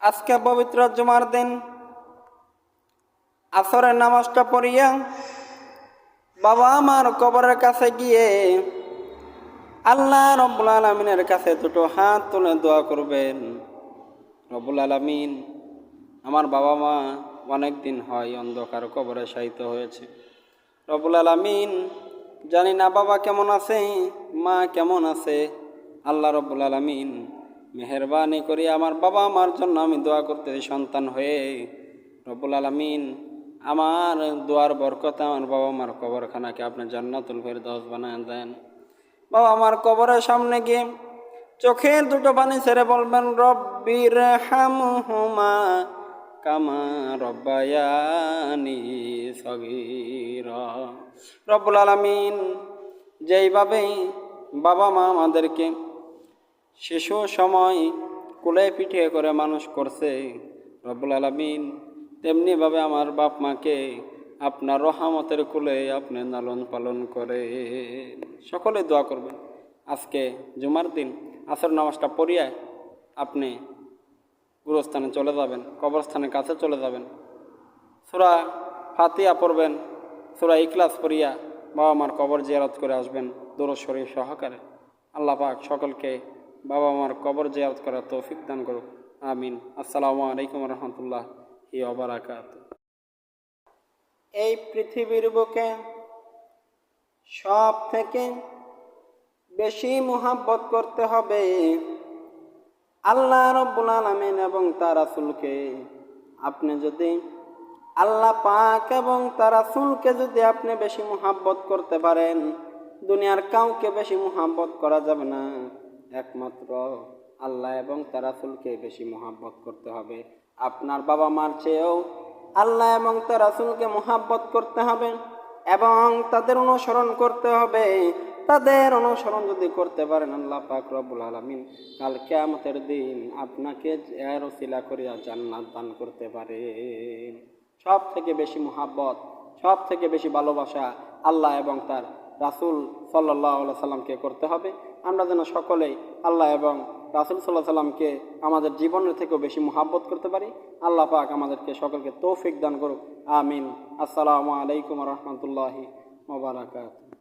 আজকে পবিত্র জুমার দিন আসরের নামাজটা পড়িয়া বাবা আমার কবরের কাছে গিয়ে আল্লাহ রব্বুল আলামিনের কাছে দুটো হাত তুলে দোয়া করবেন। রব্বুল আলামিন, আমার বাবা মা অনেক দিন হয় অন্ধকার কবরে শায়িত হয়েছে। রব্বুল আলামিন, জানি না বাবা কেমন আছে, মা কেমন আছে। আল্লাহ রব্বুল আলামিন, মেহেরবানি করে আমার বাবা মার জন্য আমি দোয়া করতে সন্তান হয়ে রব্বুল আলামিন আমার দোয়ার বরকতে আমার বাবা মার কবরখানাকে আপনি জান্নাতুল ফেরদাউস বানায় দেন। বাবা আমার কবরের সামনে গিয়ে চোখের দুটো পানি ছেড়ে বলবেন, রব্বির হামহুমা কামা রব্বায়ানি সগীরা। রব্বুল আলামিন, যেইভাবে বাবা মা আমাদেরকে শিশু সময় কোলে পিঠে করে মানুষ করছে, রব্বুল আলামিন তেমনিভাবে আমার বাপ মাকে আপনার রহমতের কোলে আপনি লালন পালন করে। সকলে দোয়া করবেন। আজকে জুমার দিন আসর নামাজটা পড়িয়া আপনি গুরুস্থানে চলে যাবেন, কবরস্থানের কাছে চলে যাবেন, সূরা ফাতিহা পড়বেন, সূরা ইখলাস পড়িয়া বাবা মার কবর জিয়ারত করে আসবেন দরুদ শরীফ সহকারে। আল্লাহ পাক সকলকে বাবা মার কবর জিয়ারত করার তৌফিক দান করুক। আমিন। আসসালামু আলাইকুম রহমতুল্লাহি ওয়া বারাকাতুহু। এই পৃথিবীর বুকে সব থেকে বেশি মুহাব্বত করতে হবে আল্লাহ রব্বুল আলামিন এবং তার রাসূলকে। আপনি যদি আল্লাহ পাক এবং তার রাসূলকে যদি আপনি বেশি মুহাব্বত করতে পারেন, দুনিয়ার কাউকে বেশি মুহাব্বত করা যাবে না। একমাত্র আল্লাহ এবং তার রাসূলকে বেশি মুহাব্বত করতে হবে। আপনার বাবা মার চেয়েও আল্লাহ এবং তার রাসূলকে মুহাব্বত করতে হবে এবং তাদের অনুসরণ করতে হবে। তাদের অনুসরণ যদি করতে পারেন, আল্লাহ পাক রব্বুল আলামিন কাল কিয়ামতের দিন আপনাকে এর ওসিলা করিয়া জান্নাত দান করতে পারেন। সব থেকে বেশি মুহাব্বত, সব থেকে বেশি ভালোবাসা আল্লাহ এবং তার রাসূল সাল্লাল্লাহু আলাইহি সাল্লামকে করতে হবে। আমরা যেন সকলেই আল্লাহ এবং রাসূল সাল্লাল্লাহু আলাইহি সাল্লামকে আমাদের জীবনের থেকেও বেশি মুহাব্বত করতে পারি। আল্লাহ পাক আমাদেরকে সকলকে তৌফিক দান করুক। আমিন। আসসালামু আলাইকুম ওয়া রাহমাতুল্লাহি ওয়া বারাকাতুহু।